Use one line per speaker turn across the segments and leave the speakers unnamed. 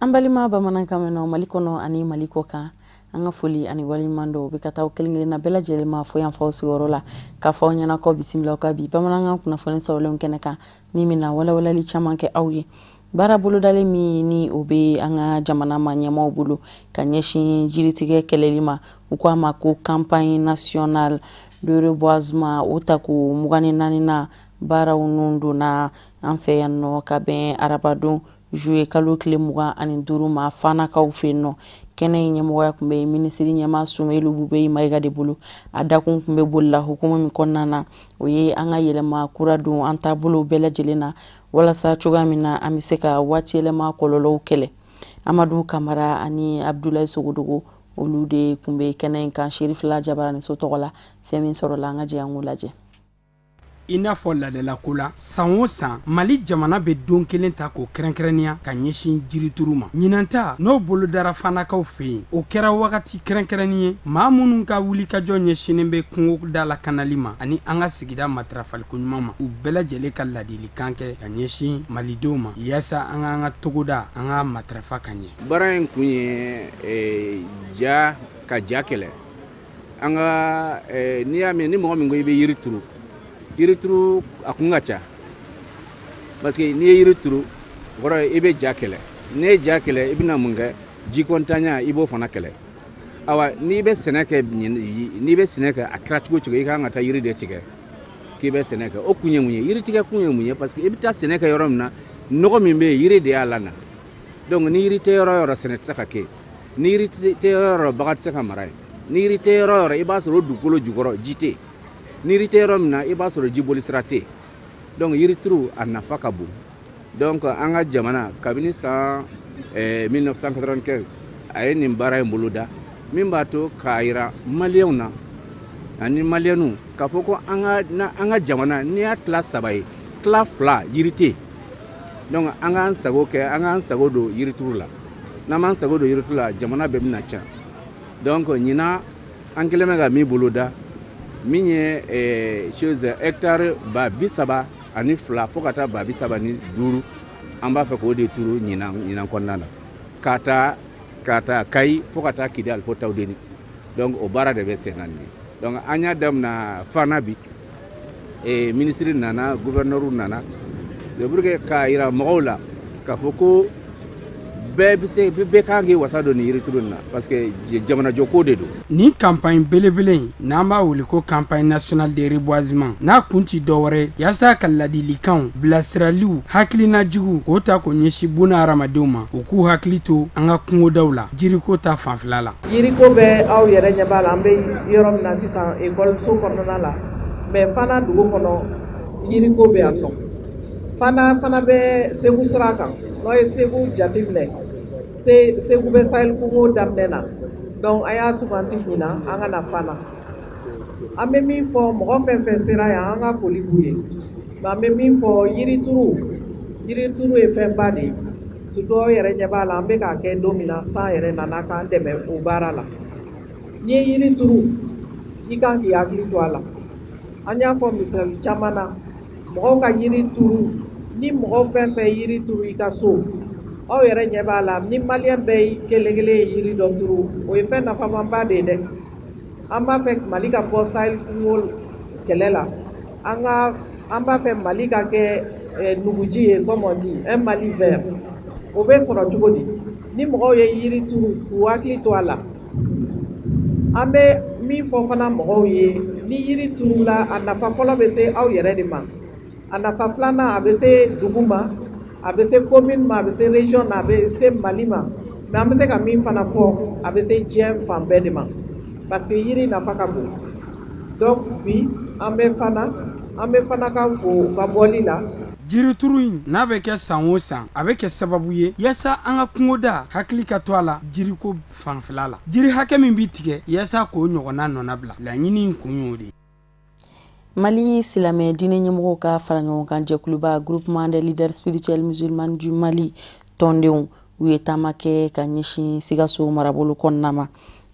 Ambalima bamanankameno malikono ani malikoka anga foli ani walimando be kataw kelingele na bela jelema fo yan fawsi worola ka fo nyana ko bisimila ka bi bamananga kuna fo nsawlem keneka ni mina wala li chamanke awye bara bulu dale mi ni obe anga jamana manyama bulu kanyeshi jiritige kelelima ukwa mako campagne nationale de reboisement utaku mugani nanina bara unundu na anfe yanno kaben arabadon jouer kalo kile muga ani duru ma fana ka ufeno kene nyemo ya kumbe ministeri nyama sumelu bube maiga de bulu adakun kumbe bolla hukuma mi konnana oye anga yelema kuradu anta bulu bela jelena wala sa chugamina amiseka wachelema kololo kele Amadou Kamara ani Abdoulaye Sogodogo olude kumbe kene kan Sheriff la jabarani sotogola femin sorola ngaje angulaje
ina fo ladala kula san o san Mali jamana be don kelen ta ko kɛrɛnkɛrɛniya ka ɲɛsin jirituru ma ɲinanta n'o bolo dara fanakaw fɛ o kɛra wagati kɛrɛnkɛrɛnni ye maa minnu ka wuli ka jɔ ɲɛsinen bɛ kungo da la kanali ma ani an ka sigida matarafaliko ɲuman ma u bɛɛ lajɛlen ka ladilikan kɛ ka ɲɛsin malidenw ma yaasa an ka togoda an ka matarafa ka ɲɛ
baara in kun ye ja ka ja kɛlɛ an ka n'i y'a mɛn ni mɔgɔ min ko i bɛ yiri turu yirituru akunga cha parce que ni yirituru goro ibe jakele ne jakele ibina munga jikontanya ibo fana kele awa ni be seneke ni be seneke akratugo chugo ikanga ta yiri de tige ki be seneke okunye munye yiri tige kunye munye parce que ibita seneke yoromna nogo mimbe yiri de alana donc ni yiri te yoro senet sakake ni yiri te yoro bagat saka maray ni yiri te yoro ibasoro dukolo jugoro jite niriterom na iba soro jiboli sirate donc yirituru anafa ka bon donc anga jamana kabini sa 1995 ay ni bara mbuluda min bato kaira maliona ani malienu ka foko anga jamana ni atla sabai tla fla yirite donc anga sago ke anga sago do yirituru la na man sago do yirituru la jamana be na cha donc nyina ankeleme ga mi buluda minye chose hectare ba bisaba ani fla fokata ba bisaba ni duru amba fa ko de turu nyina konnana kata kai fokata kidal fota udeni donc o bara de be senani donc anya dam na fanabi ministre nana gouverneur nana de burge ka ira mogola ka foko be kange wasado ni yirituruna parce que jamana joko de do
ni campagne belebele namba wuli ko campagne nationale de reboisement na kunti dowre yasa kalladili kan blasraliu haklina jugu ko ta ko nyeshi buna aramaduma ku haklito anga kungo dawla jiriko ta fanflala
jiriko be aw yere nyabala ambe yorom na sisan école so kornana la mais fana dugo kono jiriko be atno fana be segu sraka no segu jatible c'est gouvernement ko damnena donc aya subanti kuna anga na fana amemi fo mo fe sera ya anga foli buye ba memi fo yirituru e fe badi surtout yere nyabala ambe ka ke domina sa yere nana ka ndeme ubara la ni yirituru ikangi agli toala anya fo misal chamana mo ka yirituru ni mo fe yirituru ikaso o yere nyebala ni malien bay kelegele yiri donturu o fe na fama bade amba fe malika bosail ngol kelela amba fe malika ke nuguji e comme on dit un mali vert o be soro jugodi ni mo ye yiri turu wakli toala ambe mi fo fana mo ye ni yiri turu la anafa polo be se aw yere de ma anafa plana abese duguma abese commune ma abese région na abese malima mais abese ka min fana fo abese jiem fambedema parce que yiri na faka bo donc oui ambe fana ka fo ka boli la
jirituru na be ke san o san avec sababu ye yasa an ka kungoda hakili ka to ala jiriko fanfilala jiri hake min bi tige yasa ko ɲɔgɔnna nɔna bila laɲini kunyo de
Mali Silame dine nyemoko ka faranyo kan jekuluba groupement des leaders spirituels musulmans du Mali tondeon uyetama ke kanyishi sigaso marabolo konnama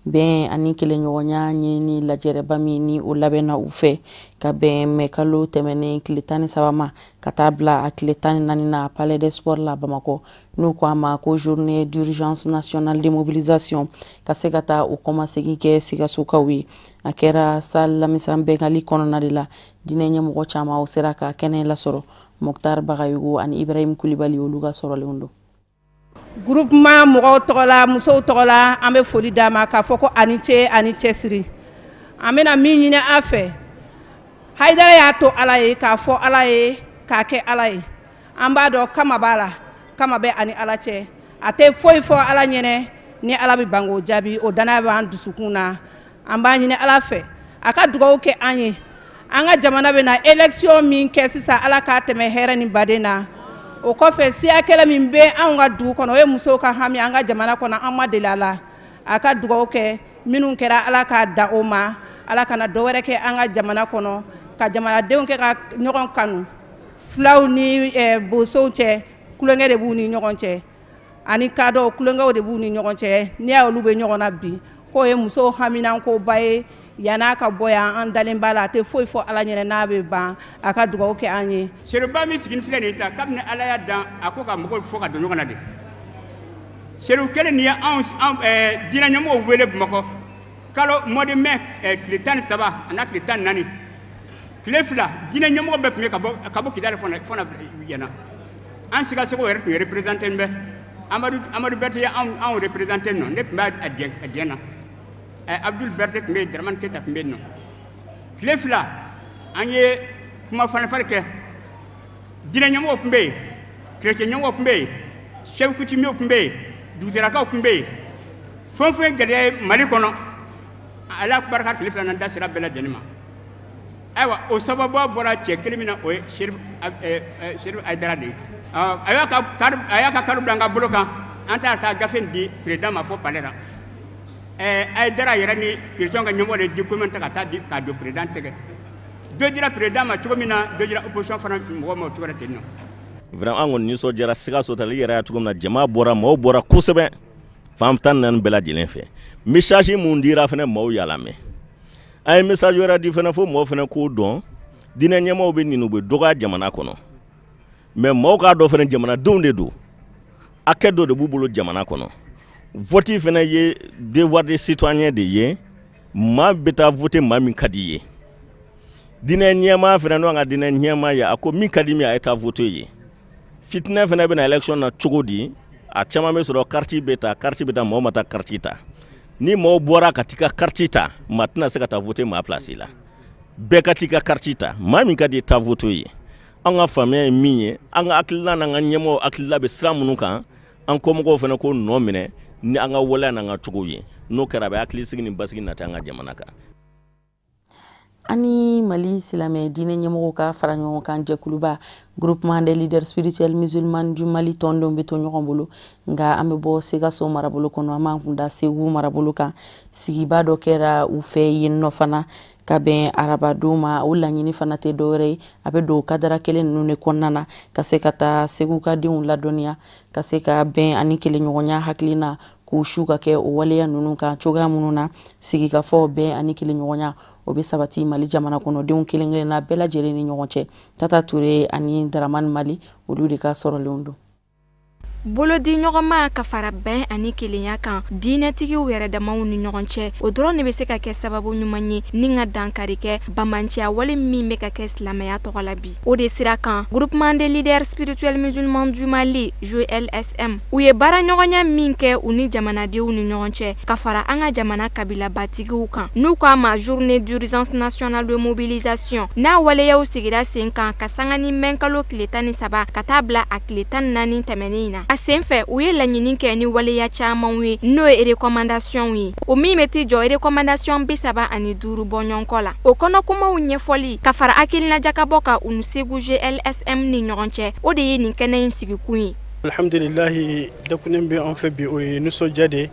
bɛn ani kelenɲɔgɔnya ɲinini lajɛrɛba min ni o labɛnna u fɛ ka bɛn mɛ kalo tɛmɛnen tile 13 ma ka taa bila a tile 14 na Palais des Sports la Bamakɔ n'u ko a ma ko journée d'urgence nationale de mobilisation ka se ka taa o kɔmasegin kɛ Sikasokaw ye a kɛra salle lamisan bɛngali kɔnɔna de la dinɛ ɲɛmɔgɔ caman o sera ka kɛnɛ lasɔrɔ Moktar Bagayogo ani Ibrahim Kulibali olu ka sɔrɔlenw don.
Groupement mɔgɔw tɔgɔ la musow tɔgɔ la an bɛ foli d'a ma k'a fɔ ko ani cɛsiri an bɛna min ɲini a fɛ Haidara y'a to Ala ye k'a fɔ Ala ye k'a kɛ Ala ye an b'a dɔn kama b'a la kama bɛ ani Ala cɛ a tɛ foyi fɔ Ala ɲɛnɛ ni Ala bɛ ban k'o jaabi o danaya b'an dusukun na an b'a ɲini Ala fɛ a ka dugawu kɛ an ye an ka jamana bɛ na élection min kɛ sisan Ala k'a tɛmɛ hɛrɛ ni baden na. O kɔfɛ siya kɛlɛ min bɛ anw ka dugu kɔnɔ o ye musow ka hami an ka jamana kɔnɔ an ma deli a la a ka dugawu kɛ minnu kɛra Ala k'a da o ma Ala kana dɔ wɛrɛ kɛ an ka jamana kɔnɔ ka jamanadenw kɛ ka ɲɔgɔn kanu filaw ni bosow cɛ kulonkɛ de b'u ni ɲɔgɔn cɛ ani kadɔw kulonkɛw de b'u ni ɲɔgɔn cɛ n'i y'a olu bɛ ɲɔgɔn na bi k'o ye musow haminankoba ye yana ka bɔ yan an dalen b'a la a tɛ foyi fɔ Ala ɲɛnɛ n'a bɛ ban a ka dugawu kɛ an ye.
Seriba min sigin filɛ nin ta kabini Ala y'a dan a ko ka mɔgɔw fɔ ka don ɲɔgɔn na de Seriw kelen ni ye anw diinɛ ɲɛmɔgɔw wele Bamakɔ kalo mois de mai tile 13 a n'a tile 14 tile 2 diinɛ ɲɛmɔgɔ bɛɛ tun ye ka bɔ Kidali fana yana an Sikasogo yɛrɛ tun ye représenté bɛ Amadu Berete ye anw représenté nɔ ne tun b'a diɲɛ na Abdul Berete tun bɛ yen Dramane Keyita tun bɛ yen nɔ tile 2 an ye kuma fanfari kɛ diinɛ ɲɛmɔgɔw tun bɛ yen chrétien ɲɛmɔgɔw tun bɛ yen chef coutumiers tun bɛ yen dugutigilakaw tun bɛ yen fɛn o fɛn gɛlɛya ye Mali kɔnɔ Ala barika tile 2 nan da sera bɛɛ lajɛlen ma ayiwa o sababu bɔra cɛ kelen min na o ye Cherif Haidara de ye a y'a ka kari bila an ka bolo kan an taara taa gafe di président ma fɔ palais la Haidara yɛrɛ ni chrétien ka ɲɛmɔgɔ de di ko min ta ka taa di k'a don président tɛgɛ dɔ dira président ma cogo min na dɔ dira opposition fana mɔgɔ ma o cogo la ten nɔ.
Vraiment an kɔni nisɔndiyara Sikaso tali yɛrɛ y'a cogo min na jama bɔra maaw bɔra kosɛbɛ fan 14 bɛɛ lajɛlen fɛ message mun dira fana maaw y'a lamɛn a ye message wɛrɛ di fana fo maaw fana k'o dɔn diinɛ ɲɛmɔgɔw bɛ nin u bɛ dɔgɔya jamana kɔnɔ mais maaw k'a dɔn fana jamanadenw de don hakɛ dɔ de b'u bolo jamana kɔnɔ vote fana ye devoir de citoyen de ye maa bɛ taa voter maa min ka di ye diinɛ ɲɛmaa fana n'o ka diinɛ ɲɛmaa ye a ko min ka di min a ye taa voter ye fitinɛ fana bɛ na election na cogo di a caman bɛ sɔrɔ carte bɛ taa maaw ma taa carte ta ni maaw bɔra ka t'i ka carte ta maa tɛna se ka taa voter maa place la bɛɛ ka t'i ka carte ta maa min ka di ye taa voter ye an ka faamuya ye min ye an ka hakilina n'an ka ɲɛmɔgɔw hakilila bɛ sira minnu kan an kɔmɔgɔw fana ko nɔ minɛ ni an ka waleya n'an ka cogo ye n'o kɛra a bɛ hakilisigi ni basigi nati an ka jamana kan.
Ani Mali silamɛ diinɛ ɲɛmɔgɔw ka fara ɲɔgɔn kan jɛkuluba groupement des leaders spirituels musulmans du Mali tɔndenw bɛ to ɲɔgɔn bolo nka an bɛ bɔ Sikaso marabolo kɔnɔ an b'an kun da Segu marabolo kan sigiba dɔ kɛra u fɛ yen nɔ fana ka bɛn arabadenw ma o laɲini fana tɛ dɔwɛrɛ ye a bɛ don kadara kelen ninnu de kɔnɔna na ka se ka taa Segu ka denw ladɔnniya ka se ka bɛn ani kelenɲɔgɔnya hakilina k'u su ka kɛ o waleya ninnu kan cogoya minnu na sigikafɔ bɛn ani kelenɲɔgɔnya o bɛ sabati Mali jamana kɔnɔdenw kelen-kelenna bɛɛ lajɛlen ni ɲɔgɔn cɛ Tata Ture ani Dramane Mali olu de ka sɔrɔlenw don.
Bolodi ɲɔgɔnma ka fara bɛn ani kelenya kan diinɛtigiw yɛrɛ damaw ni ɲɔgɔn cɛ o dɔrɔn de bɛ se ka kɛ sababu ɲuman ye ni ka dankari kɛ bamanciya wale min bɛ ka kɛ silamɛya tɔgɔ la bi o de sira kan groupement des leaders spirituels musulmans du Mali GLSM u ye baara ɲɔgɔnya min kɛ u ni jamanadenw ni ɲɔgɔn cɛ ka fara an ka jamana kabilabatigiw kan n'u k'a ma journée d'urgence nationale de mobilisation n'a waleyaw sigira sen kan ka sanga ni mɛn kalo tile 13 ka taa bila a tile 14 tɛmɛnen na a sen fɛ u ye laɲini kɛ ni waleya caman ye n'o ye recommandation ye o min bɛ ti jɔ recommandation 75 bɔ ɲɔgɔn la o kɔnɔ kumaw ɲɛfɔli ka fara hakilina jakabɔ ka u Segu GLSM ni ɲɔgɔn cɛ o de ye nin kɛnɛ in sigikun ye.
Alhamdulillahi dakunen bɛ an fɛ bi o ye nisɔndiya de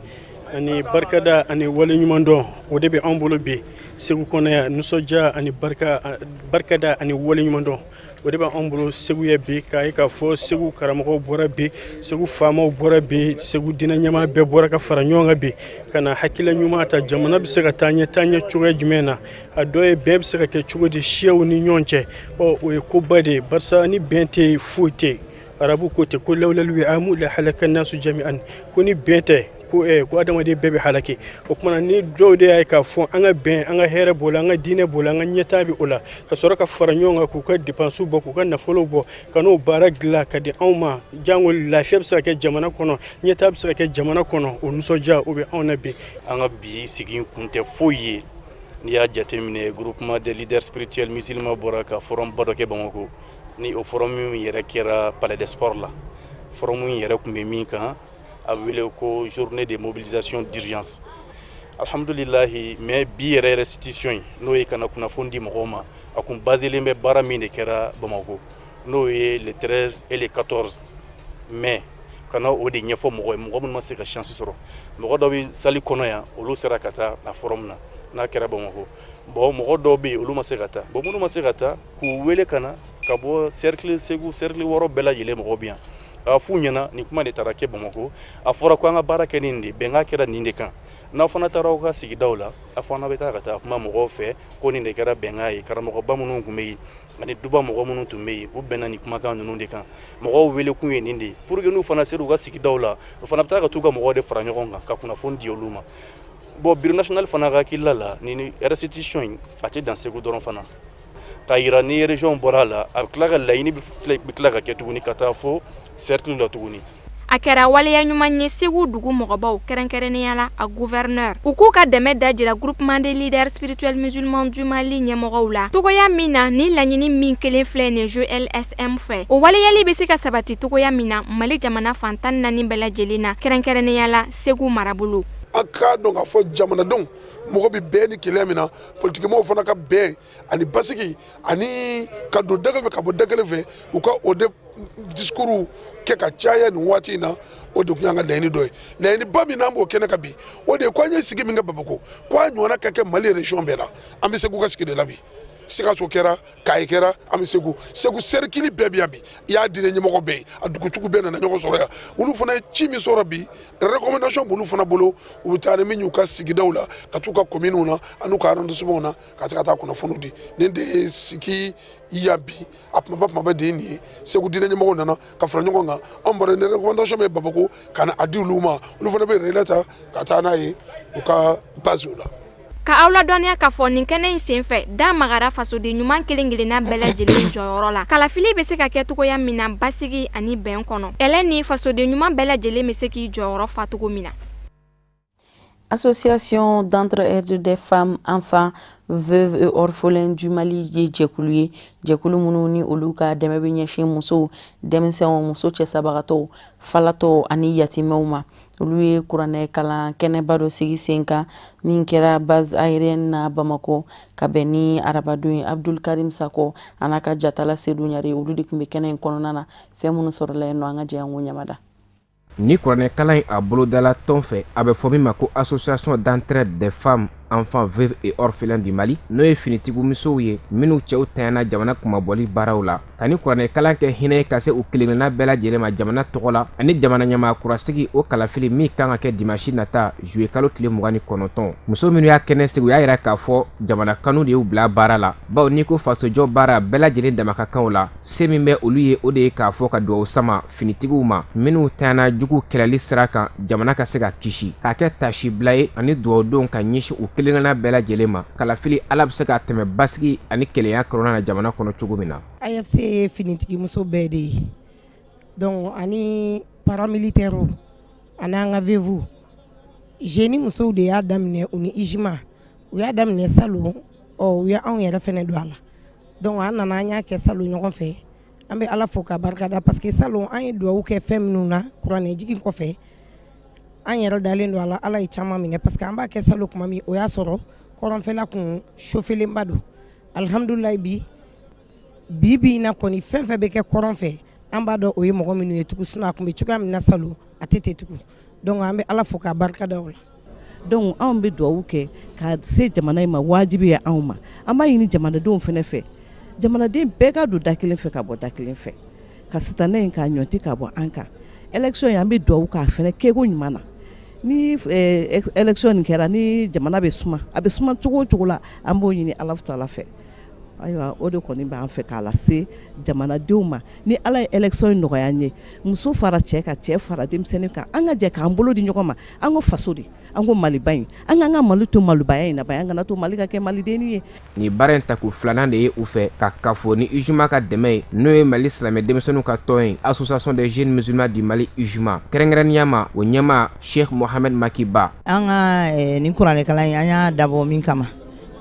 ani barkada ani wale ɲuman dɔn o de bɛ an bolo bi Segu kɔnɔ yan nisɔndiya ani barkada ani wale ɲuman dɔn o de bɛ an bolo Segu ye bi k'a ye k'a fɔ Segu karamɔgɔw bɔra bi Segu faamaw bɔra bi Segu diinɛ ɲɛmaa bɛɛ bɔra ka fara ɲɔgɔn kan bi ka na hakilila ɲuman ta jamana bɛ se ka taa ɲɛ cogoya jumɛn na a dɔ ye bɛn bɛ se ka kɛ cogo di siyaw ni ɲɔgɔn cɛ o ye koba de ye barisa ni bɛn tɛ foyi tɛ arabu ko tɛ ko lawlalu amu la halaka nasu jami'an ko ni bɛn tɛ ko adamaden bɛɛ bɛ halaki o kumana ni dɔw de y'a ye k'a fɔ an ka bɛn an ka hɛrɛ b'o la an ka diinɛ b'o la an ka ɲɛtaa bɛ o la ka sɔrɔ ka fara ɲɔgɔn kan k'u ka dépenses bɔ k'u ka nafolow bɔ ka n'o baara dilan ka di anw ma jango lafiya bɛ se ka kɛ jamana kɔnɔ ɲɛtaa bɛ se ka kɛ jamana kɔnɔ o nisɔndiya o bɛ anw na bi
an ka bi sigi kun tɛ foyi ye n'i y'a jateminɛ groupement des leaders spirituels musulmans bɔra ka forum ba dɔ kɛ Bamako ni o forum min yɛrɛ kɛra palais des sports la forum min yɛrɛ kun bɛ min kan a wele ko journée de mobilisation d'urgence alhamdulilahi mais bi yɛrɛ restitution n'o ye kana kunnafoni di mɔgɔw ma a kun baselen bɛ baara min de kɛra Bamako n'o ye le 13 et le 14 mai kana o de ɲɛfɔ mɔgɔ ye mɔgɔ minnu ma se ka chance sɔrɔ mɔgɔ dɔ bɛ sali kɔnɔ yan olu sera ka taa a forum na n'a kɛra Bamako bon mɔgɔ dɔw bɛ yen olu ma se ka taa bon minnu ma se ka taa k'u wele ka na ka bɔ cercle Segu cercle wɔɔrɔ bɛɛ lajɛlen mɔgɔw bɛ yan a f'u ɲɛna nin kuma de taara kɛ Bamako a fɔra ko an ka baara kɛ nin de bɛnkan kɛra nin de kan n'aw fana taara aw ka sigidaw la a fana bɛ taa ka taa kuma mɔgɔw fɛ ko nin de kɛra bɛnkan ye karamɔgɔba minnu tun bɛ yen ani duba mɔgɔ minnu tun bɛ yen u bɛnna nin kumakan ninnu de kan mɔgɔw wele kun ye nin de pour que n'u fana sera u ka sigidaw la u fana bɛ taa ka t'u ka mɔgɔw de fara ɲɔgɔn kan ka kunnafoni di olu ma bon bureau national fana ka hakilila la ni restitution in a tɛ dan Segu dɔrɔn fana k'a yira ni région bɔra a la a bɛ tila ka laɲini bɛ tila ka kɛ tuguni ka taa fo cercle la tuguni
a kɛra waleya ɲuman ye Segu dugu mɔgɔbaw kɛrɛnkɛrɛnnenya la a gouverneur u k'u ka dɛmɛ da jira groupement des leaders spirituels musulmans du Mali ɲɛmɔgɔw la togoya min na ni laɲini min kelen filɛ nin JLSM fɛ o waleyali bɛ se ka sabati togoya min na Mali jamana fan 14 bɛɛ lajɛlen na kɛrɛnkɛrɛnnenya la Segu marabolo
an k'a dɔn k'a fɔ jamanadenw mɔgɔ bɛ bɛn ni kɛlɛ min na politikimɔgɔw fana ka bɛn ani basigi ani ka don da kelen fɛ ka bɔ da kelen fɛ u ka o de discours kɛ ka caya nin waati in na o de tun y'an ka laɲini dɔ ye laɲini ba min n'an b'o kɛnɛ kan bi o de ye ko an ye sigi min kɛ Bamako ko a ɲɔgɔnna ka kɛ Mali région bɛɛ la an bɛ Segu ka sigi de la bi Sikaso kɛra Kayi kɛra an bɛ Segu cercle bɛɛ bɛ yan bi i y'a diinɛ ɲɛmɔgɔ bɛɛ ye a dugucugu bɛɛ nana ɲɔgɔn sɔrɔ yan olu fana ye ci min sɔrɔ bi recommandation b'olu fana bolo u bɛ taa ni min y'u ka sigidaw la ka t'u ka communes na an'u ka arrondissements na ka se ka taa kunnafoniw di nin de ye sigi yan bi a kumaba de ye nin ye Segu diinɛ ɲɛmɔgɔw nana ka fara ɲɔgɔn kan an bɔra ni recommandation bɛ Bamako ka na a di olu ma olu fana bɛ relais ta ka taa n'a ye u ka basew la
ka aw ladɔnniya k'a fɔ nin kɛnɛ in senfɛ da magara fasoden ɲuman kelen-kelenna bɛɛ lajɛlen jɔyɔrɔ la kalafili bɛ se ka kɛ togoya min na basigi ani bɛn kɔnɔ ɛlɛ ni fasoden ɲuman bɛɛ lajɛlen bɛ se k'i jɔyɔrɔ fa togo min na
Association d'entraide des femmes, enfants, veuves et orphelins du Mali ye jɛkulu ye jɛkulu minnu ni olu ka dɛmɛ bɛ ɲɛsin musow denmisɛnw muso cɛsabagatɔw falatɔw ani yatimɛw ma olu ye kuranɛ kalan kɛnɛba dɔ sigi sen kan min kɛra base aérienne na Bamako ka bɛn ni arabadon Abdul Karim Sako an'a ka jatala Seydou Ɲare olu de tun bɛ kɛnɛ in kɔnɔna na fɛn minnu sɔrɔla yen nɔ an ka jɛ an ko ɲamada
ni kuranɛ kalan in a bolodala tɔn fɛ a bɛ fɔ min ma ko association d'entraide des femmes enfants veuves et orphelins du Mali n'o ye finitigiw musow ye minnu cɛw tanyana jamana kumabɔli baaraw la ka ni kuranɛ kalan kɛ hinɛ ye ka se u kelenkelenna bɛɛ lajɛlen ma jamana tɔgɔ la ani jamana ɲɛmaa kurasigi o kalafili min kan ka kɛ dimanche nata juillet kalo tile 29 muso minnu y'a kɛnɛ sigi u y'a yira k'a fɔ jamana kanu de y'u bila baara la bawo n'i ko fasojɔ baara bɛɛ lajɛlen dama ka kanw la se min bɛ olu ye o de ye k'a fɔ ka dugawu sama finitigiw ma minnu tanyana jugu kɛlɛli sira kan jamana ka se ka kisi k'a kɛ tasibila ye ani duwawudenw ka ɲɛsin u kelenkelenna bɛɛ lajɛlen ma kalafili ala bɛ se ka tɛmɛ basigi ani kɛlɛya kɔnɔna na jamana kɔnɔ cogo min na
AFC ye finitigi muso bɛɛ de ye donc ani paramilitaires ani an ka veuves jeune musow de y'a daminɛ u ni IJMA u y'a daminɛ salon u ye anw yɛrɛ fɛnɛ don a la donc an nana an y'a kɛ salon ɲɔgɔn fɛ an bɛ ala fo ka barikada parce que salon an ye duwawu kɛ fɛn minnu na kuranɛ jigin kɔfɛ an yɛrɛ dalen don a la ala ye caman minɛ parce que an b'a kɛ salon kuma min o y'a sɔrɔ kɔrɔnfɛla kun chauffelenba don alhamdulilayi bi in na kɔni fɛn fɛn bɛ kɛ kɔrɔn fɛ an b'a dɔn o ye mɔgɔ minnu ye tugun sinon a kun bɛ cogoya min na salon a tɛ ten tugun donc an bɛ ala fo ka barikada o la
donc anw bɛ duwawu kɛ ka se jamana in ma wajibi ye anw ma an b'a ɲini jamanadenw fɛnɛ fɛ jamanaden bɛɛ ka don da kelen fɛ ka bɔ da kelen fɛ ka sitanɛ in k'a ɲɔnti ka bɔ an kan élection an bɛ duwawu k'a fɛnɛ kɛko ɲuman na ni élection nin kɛra ni jamana bɛ suma a bɛ suma cogo o cogo la an b'o ɲini Ala Taala fɛ ayiwa o de kɔni b'an fɛ k'a lase jamanadenw ma ni Ala ye élection in nɔgɔya an ye muso fara cɛ kan cɛ fara denmisɛnnin kan an ka jɛ k'an bolo di ɲɔgɔn ma an ko faso de an ko Maliba in an k'an ka Mali to malibaya in na ba an kana to Mali ka kɛ malidenni ye
ni baara in tako filanan de ye u fɛ ka kafo ni UJUMA ka dɛmɛ ye n'o ye Mali silamɛ denmisɛnninw ka tɔn ye Association des jeunes musulmans du Mali UJUMA kɛrɛnkɛrɛnnenya ma o ɲɛmaa Cheikh Mohamed Maki Ba
an ka nin kuranɛkalan in an y'a dabɔ min kama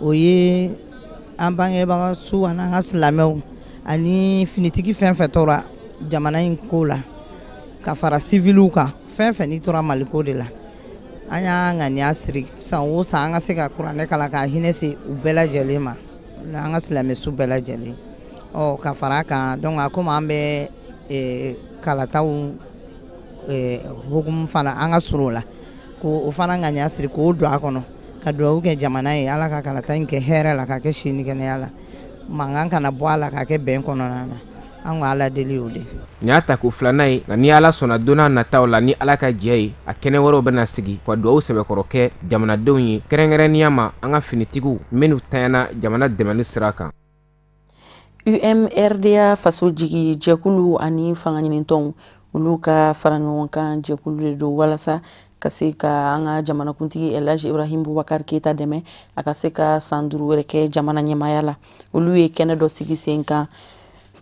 o ye an bangebaga su an ka silamɛw ani finitigi fɛn fɛn tora jamana in ko la ka fara civiliw kan fɛn fɛn ni tora Mali ko de la an y'a ŋaniya siri san o san an ka se ka kuranɛ kalan ka hinɛ se u bɛɛ lajɛlen ma an ka silamɛsu bɛɛ lajɛlen ka fara kan donc a komi an bɛ kalataw hukumu fana an ka surun o la ko o fana ŋaniya siri k'o don a kɔnɔ ka duwawu kɛ jamana ye Ala ka kalata in kɛ hɛrɛ la ka kɛ sini kɛnɛya la mankan kana bɔ a la ka kɛ bɛn kɔnɔna na an ka Ala deli o de
ni y'a tako filanan ye nka ni Ala sɔnna don n'a nataw la ni Ala ka jɛ ye a kɛnɛ wɛrɛw bɛna sigi ka duwawu sɛbɛkɔrɔ kɛ jamanadenw ye kɛrɛnkɛrɛnnenya ma an ka finitigiw minnu tanyana jamana dɛmɛni sira kan
UMRDA faso jigi jɛkulu ani fanga ɲinitɔnw olu ka fara ɲɔgɔn kan jɛkulu de don walasa ka se ka an ka jamanakuntigi Elhaji Ibrahim Boubacar Keita dɛmɛ a ka se ka san 5 wɛrɛ kɛ jamana ɲɛmaya la olu ye kɛnɛ dɔ sigi sen kan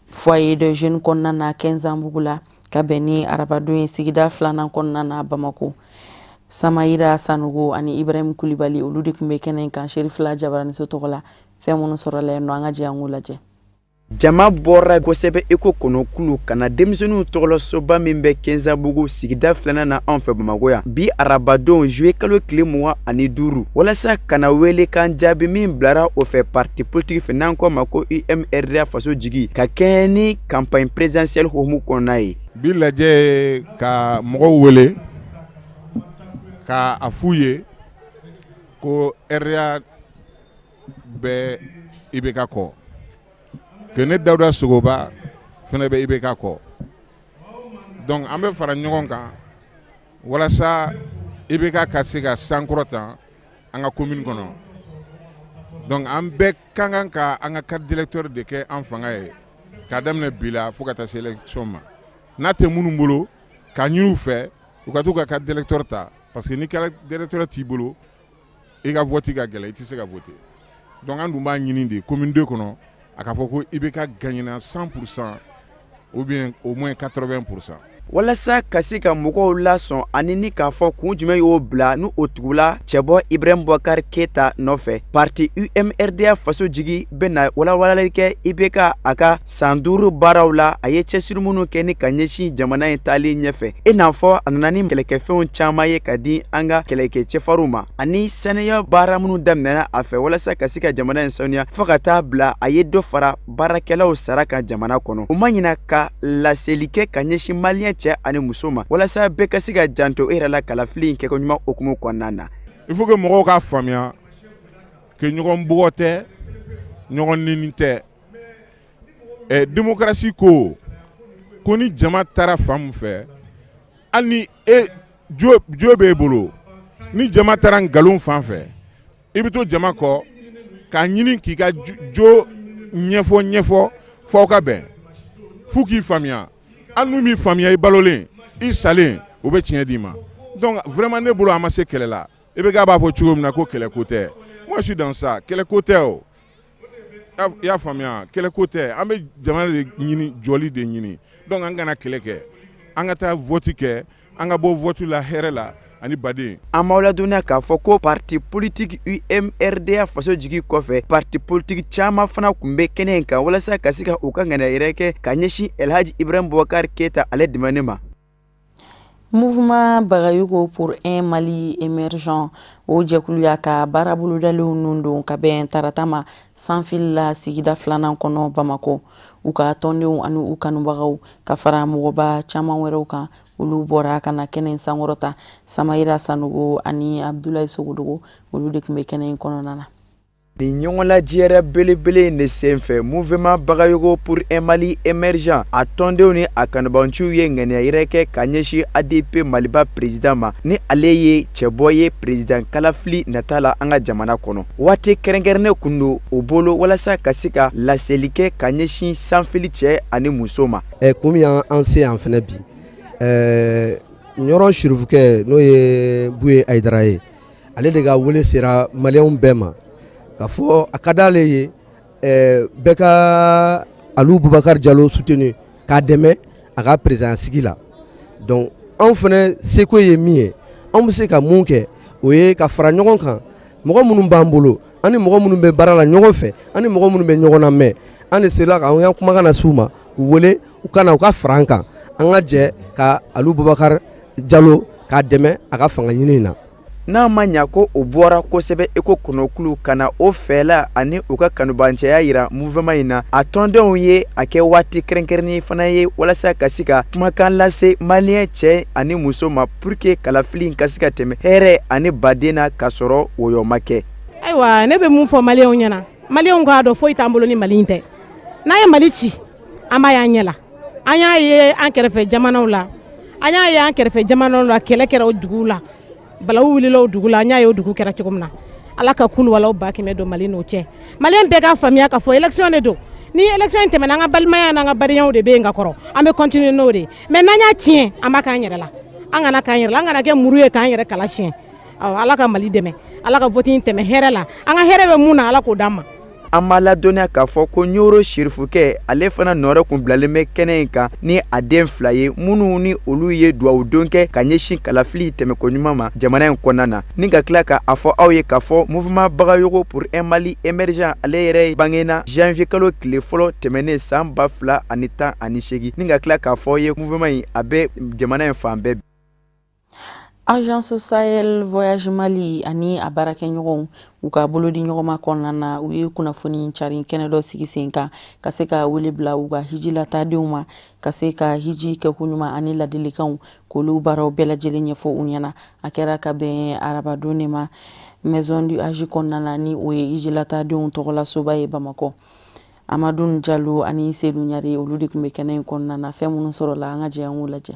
foyer de jeunes kɔnɔna na 15 ans bugu la ka bɛn ni arabadon ye sigida 2nan kɔnɔna na Bamako Samayira Sanogo ani Ibrahim Kulibali olu de tun bɛ kɛnɛ in kan Sherifila Jabaraniso tɔgɔ la fɛn minnu sɔrɔla yen nɔ an ka jɛ an k'u lajɛ
jama bɔra kosɛbɛ eko kɔnɔ kulu kana denmisɛnninw tɔgɔla soba min bɛ Kenzabugu sigida 2nan na anw fɛ Bamako yan bi arabadon juillet kalo tile 25 walasa kana wele kan jaabi min bilara o fɛ parti politique fɛ n'an ko ma ko UMRDA faso jigi ka kɛɲɛ ni campagne présidentielle homu kɔnɔna ye
bi lajɛ ka mɔgɔw wele ka a f'u ye ko RDA bɛ IBK kɔ Kene Dawuda Sogoba fana bɛ IBK kɔ donc an bɛ fara ɲɔgɔn kan walasa IBK ka se ka sankɔrɔta an ka commune kɔnɔ donc an bɛɛ ka kan ka an ka carte d'électeur de kɛ an fanga ye k'a daminɛ bi la fo ka taa se élection ma n'a tɛ minnu bolo ka ɲini u fɛ u ka t'u ka carte d'électeur ta parce que ni carte d'électeur t'i bolo i ka vote ka gɛlɛn i tɛ se ka voter donc an dun b'a ɲini de commune 2 kɔnɔ a ka fɔ ko IBK gagnera 100% ou bien au moins 80%.
walasa ka se ka mɔgɔw lasɔn ani ni k'a fɔ kun jumɛn y'o bila ni o tugula cɛbɔ Ibrahim Boubacar Keita nɔfɛ parti UMRDA faso jigi bɛna walawalali kɛ IBK a ka san 5 baaraw la a ye cɛsiri minnu kɛ ni ka ɲɛsin jamana in taali ɲɛfɛ i n'a fɔ a nana ni kɛlɛkɛfɛnw caman ye ka di an ka kɛlɛkɛ cɛfarinw ma ani saniya baara minnu daminɛna a fɛ walasa ka se ka jamana in sanuya fo ka taa bila a ye dɔ fara baarakɛlaw sara kan jamana kɔnɔ u ma ɲina ka laseli kɛ ka ɲɛsin maliyɛn cɛ ani muso ma walasa bɛɛ ka se ka janto e yɛrɛ la kalafili in kɛko ɲuman okumu kɔnɔna na
il faut que mɔgɔw k'a faamuya que ɲɔgɔn bugɔ tɛ ɲɔgɔn nini tɛ démocratie ko ni jama taara fan min fɛ hali ni jo b'e bolo ni jama taara nkalon fan fɛ i bɛ to jama kɔ k'a ɲini k'i ka jo ɲɛfɔ f'aw ka bɛn f'u k'i faamuya hali n'u m'i faamuya i balolen i salen u bɛ tiɲɛ d'i ma donc vraiment ne bolo a ma se kɛlɛ la i bɛ k'a b'a fɔ cogo min na ko kɛlɛ ko tɛ moi je suis dans ça kɛlɛ ko tɛ o i y'a faamuya kɛlɛ ko tɛ an bɛ jamana de ɲini jɔli de ɲini donc an kana kɛlɛ kɛ an ka taa vote kɛ an ka bɔ vote la hɛrɛ la ani baden
an m'aw ladɔnniya k'a fɔ ko parti politique UMRDA faso jigi kɔfɛ parti politique caman fana tun bɛ kɛnɛ in kan walasa ka se ka u ka ŋaniya yɛrɛ kɛ ka ɲɛsin Elhaji Ibrahim Boubacar Keita ale dɛmɛni ma
Mouvement Bagayoko pour un Mali émergent o jɛkulu y'a ka baarabolodalenw nun don ka bɛn taratama sanfili la sigida filanan kɔnɔ Bamako u ka tɔndenw ani u kanubagaw ka fara mɔgɔba caman wɛrɛw kan olu bɔra ka na kɛnɛ sankɔrɔta Samayira Sanogo ani Abdoulaye Sogodogo olu de tun bɛ kɛnɛ in kɔnɔna na.
Ni ɲɔgɔn lajɛyɛrɛ belebele in de senfɛ Mouvement Bagayoko pour un Mali émergent a tɔndenw ni a kanubanciw ye ŋaniya yɛrɛ kɛ ka ɲɛsin ADP Maliba président ma ni ale ye cɛbɔ ye président Kalafili nata la an ka jamana kɔnɔ. Waati kɛrɛnkɛrɛnnen kun don o bolo walasa ka se ka laseli kɛ ka ɲɛsin sanfili cɛ ani muso ma.
Komi an se yan fɛnɛ bi ɲɔrɔn surufukɛ n'o ye Buye Ayidara ye ale de ka wele sera maliyɛnw bɛɛ ma ka fɔ a ka d'ale ye bɛɛ ka Alu Bubakar Jalo soutenu k'a dɛmɛ a ka président sigi la. Donc anw fɛnɛ seko ye min ye anw bɛ se ka mun kɛ o ye ka fara ɲɔgɔn kan mɔgɔ minnu b'an bolo ani mɔgɔ minnu bɛ baara la ɲɔgɔn fɛ ani mɔgɔ minnu bɛ ɲɔgɔn na mɛn an de sela ka an y'an kumakan na s'u ma k'u wele u ka na u ka fara an kan an ka jɛ ka Alu Bubakar Jalo k'a dɛmɛ a ka fanga ɲini na.
N'a ma ɲa ko o bɔra kosɛbɛ Eko kɔnɔkulu ka na o fɛla ani u ka kanubancɛya yira mouvement in na a tɔndenw ye a kɛ waati kɛrɛnkɛrɛnnen fana ye walasa ka se ka kumakan lase maliyɛn cɛ ani muso ma pour que kalafili in ka se ka tɛmɛ hɛrɛ ani baden na ka sɔrɔ woyɔ ma kɛ.
Ayiwa ne bɛ mun fɔ maliyɛnw ɲɛna maliyɛnw k'a dɔn foyi t'an bolo ni Mali in tɛ n'a ye Mali ci an b'a y'an ɲɛ la an y'a ye an kɛrɛfɛ jamanaw la an y'a ye an kɛrɛfɛ jamanaw la kɛlɛ kɛra o duguw la balawu wulila o dugu la an y'a ye o dugu kɛra cogo min na Ala ka kulu walaw ba kɛmɛ don Mali n'o cɛ maliyɛn bɛɛ k'a faamuya k'a fɔ élection de don ni élection in tɛmɛna an ka balimaya n'an ka bariyaw de bɛ yen ka kɔrɔ an bɛ continuer n'o de mais n'an y'a tiɲɛ an b'a k'an yɛrɛ la an kana k'an yɛrɛ la an kana kɛ muru ye k'an yɛrɛ kala siɲɛ Ala ka Mali dɛmɛ Ala ka vote in tɛmɛ hɛrɛ la an ka hɛrɛ bɛ mun na Ala k'o d'an ma.
An b'a ladɔnniya k'a fɔ ko Ɲoro Sirifukɛ ale fana nɔrɛ kun bilalen bɛ kɛnɛ in kan ni a den fila ye minnu ni olu ye duwawudon kɛ ka ɲɛsin kalafili tɛmɛkoɲuman ma jamana in kɔnɔna na ni ka tila ka a fɔ aw ye k'a fɔ Mouvement Bagayoko pour un Mali émergent ale yɛrɛ bangena janvier kalo tile fɔlɔ tɛmɛnen san 2018 ni ka tila k'a fɔ ye mouvement in a bɛ jamana in fan bɛɛ.
Agence Sahel Voyage Mali ani a baarakɛɲɔgɔnw u ka bolodi ɲɔgɔnma kɔnɔna na u ye kunnafoni cari kɛnɛ dɔ sigi sen kan ka se ka wele bila u ka hiji lataadenw ma ka se ka hiji kɛkoɲuman ani ladilikanw k'olu baaraw bɛɛ lajɛlen ɲɛfɔ u ɲɛna a kɛra ka bɛn arabadon de ma Maison du Haji kɔnɔna na ni o ye hiji lataadenw tɔgɔla soba ye Bamakɔ. Amadou Diallo ani Seydou Ɲare olu de tun bɛ kɛnɛ in kɔnɔna na fɛn minnu sɔrɔla an ka jɛ an k'u lajɛ.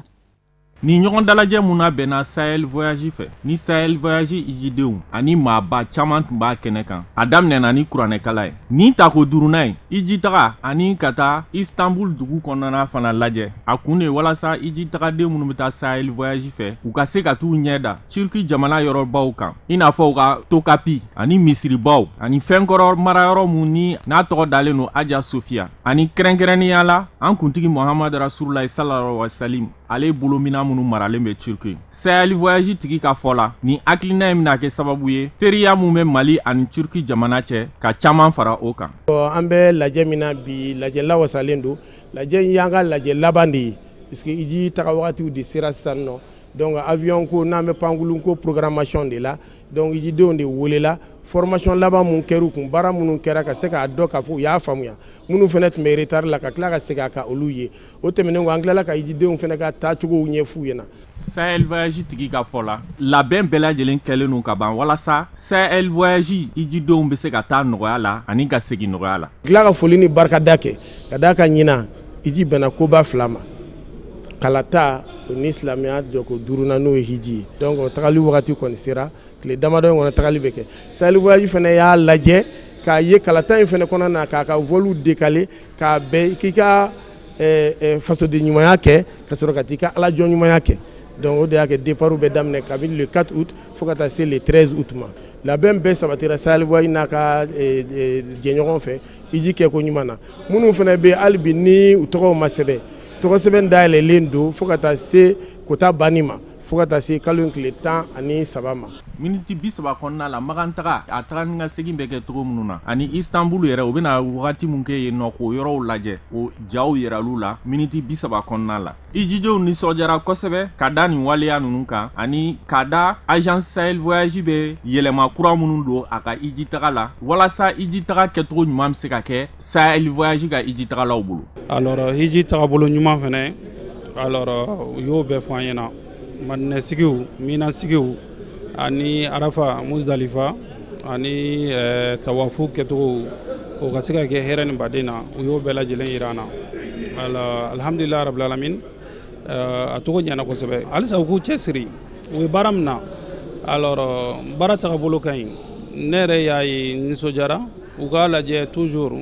Ni ɲɔgɔn dalajɛ mun na bɛnna Sahel Voyage fɛ ni Sahel Voyage hijidenw ani maaba caman tun b'a kɛnɛ kan a daminɛna ni kuranɛkala ye ni tako duruna ye hijitaga ani ka taa Istanbul dugu kɔnɔna fana lajɛ a kun de walasa hijitagaden minnu bɛ taa Sahel Voyage fɛ u ka se ka t'u ɲɛ da Turki jamana yɔrɔbaw kan i n'a fɔ u ka Tokapi ani Misiribaw ani fɛnkɔrɔ marayɔrɔ mun ni n'a tɔgɔ dalen don Aja Sofia ani kɛrɛnkɛrɛnnenya la an kuntigi Muhamadu Rasululahi sallallahu alaihi wasallam ale bolo mina minnu maralen bɛ Turki. Sahel Voyage tigi ka fɔ la ni hakilina in bɛna kɛ sababu ye teriya mun bɛ Mali ani Turki jamana cɛ ka caman fara o kan.
An bɛ lajɛ min na bi lajɛ lawasalen don lajɛ in y'an ka lajɛ laban de ye puisque hiji taga wagatiw de sera sisan nɔ donc avion ko n'an bɛ pankulu ko programmation de la donc hijidenw de welela formation laban mun kɛra kun baara minnu kɛra ka se k'a dɔn k'a fɔ u y'a faamuya minnu fana tun bɛ retard la ka tila ka segin a kan olu ye o tɛmɛnen kɔ an tilala ka hijidenw fana ka taacogow ɲɛf'u ɲɛna.
Sahel Voyage tigi ka fɔ la labɛn bɛɛ lajɛlen kɛlen don ka ban walasa Sahel Voyage hijidenw bɛ se ka taa nɔgɔya la ani ka segin nɔgɔya la.
Tila ka foli ni barikada kɛ ka d'a kan ɲinan hiji bɛnna koba fila ma kalata o ni silamɛya jɔko duruna n'o ye hiji ye donc o tagali wagati kɔni sera tile damadɔ in kɔnɔ tagali bɛ kɛ Sahel Voyage fana y'a lajɛ k'a ye kalata in fana kɔnɔ na k'a ka volu décaler k'a bɛɛ k'i ka fasoden ɲumanya kɛ ka sɔrɔ ka t'i ka alajɔ ɲumanya kɛ donc o de y'a kɛ départ bɛ daminɛ kabini le 4 août fo ka taa se le 13 août ma labɛn bɛɛ sabatira Sahel Voyage n'a ka jɛɲɔgɔn fɛ hiji kɛko ɲuman na minnu fana bɛ hali bi ni u tɔgɔw ma sɛbɛn tɔgɔ sɛbɛn dayɛlɛlen don fo ka taa se kota banni ma fo ka taa se kalo in tile 13 ma.
Miniti 30 kɔnɔna la magantaga a taga ni ka segin bɛ kɛ cogo minnu na ani Istanbul yɛrɛ u bɛna wagati mun kɛ yen nɔ k'o yɔrɔw lajɛ o jaw yiral'u la miniti 30 kɔnɔna la. Ijidenw nisɔndiyara kosɛbɛ ka da nin waleya ninnu kan ani ka da agence Sahel Voyage bɛ yɛlɛma kura minnu don a ka iji taga la walasa iji taga kɛcogo ɲuman bɛ se ka kɛ Sahel Voyage ka iji tagalaw bolo.
Alors iji tagabolo ɲuman fɛnɛ alors u y'o bɛɛ fɔ an ɲɛna madinɛsigiw minasigiw ani Arafa Muzdalifa ani tawafu kɛcogo o ka se ka kɛ hɛrɛ ni baden na u y'o bɛɛ lajɛlen yira an na. Alors alhamdulillah rabbil alamin a togo ɲɛna kosɛbɛ halisa u k'u cɛsiri u ye baara min na alors baara tagabolo ka ɲi ne yɛrɛ y'a ye nisɔndiyara u k'a lajɛ toujours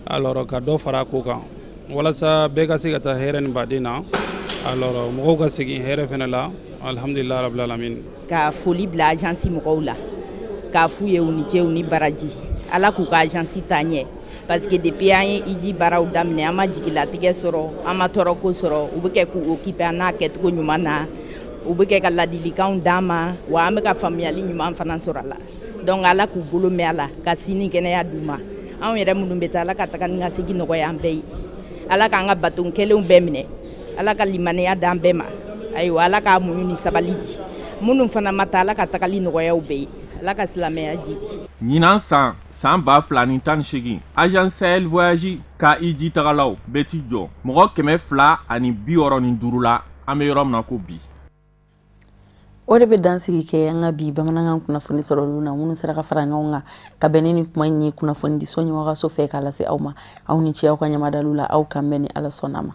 alors ka dɔ fara ko kan walasa bɛɛ ka se ka taa hɛrɛ ni baden na alors mɔgɔw ka segin hɛrɛ fɛnɛ la alhamdulillah rabbil alamin.
Ka foli bila agence mɔgɔw la k'a f'u ye u ni ce u ni baraji ala k'u ka agence ta ɲɛ parce que depuis an ye iji baaraw daminɛ an ma jigilatigɛ sɔrɔ an ma tɔɔrɔ ko sɔrɔ u bɛ kɛ k'u occuper an n'a kɛcogo ɲuman na u bɛ kɛ ka ladilikanw d'an ma wa an bɛ ka faamuyali ɲuman fana sɔrɔ a la donc ala k'u bolo mɛn a la ka sini kɛnɛya d'u ma anw yɛrɛ minnu bɛ taa ala ka taga ni ka segin nɔgɔya an bɛɛ ye ala k'an ka baton kelenw bɛɛ minɛ ala ka limaniya d'an bɛɛ ma ayiwa ala k'a muɲu ni sabali di minnu fana ma taa ala ka tagali nɔgɔyaw bɛɛ ye ala ka silamɛya jidi.
Ɲinan san 2018 agence Sahel Voyage ka iji tagalaw bɛɛ t'i jɔ mɔgɔ 265 la an bɛ yɔrɔ min na ko bi.
O de bɛ dansigi kɛ an ka bi bamanankan kunnafoni sɔrɔlu na minnu sera ka fara ɲɔgɔn kan ka bɛn ni kuma in ye kunnafoni di so ɲɛmɔgɔso fɛ k'a lase aw ma aw ni ce aw ka ɲamadaliw la aw kan bɛn ni ala sɔnna ma.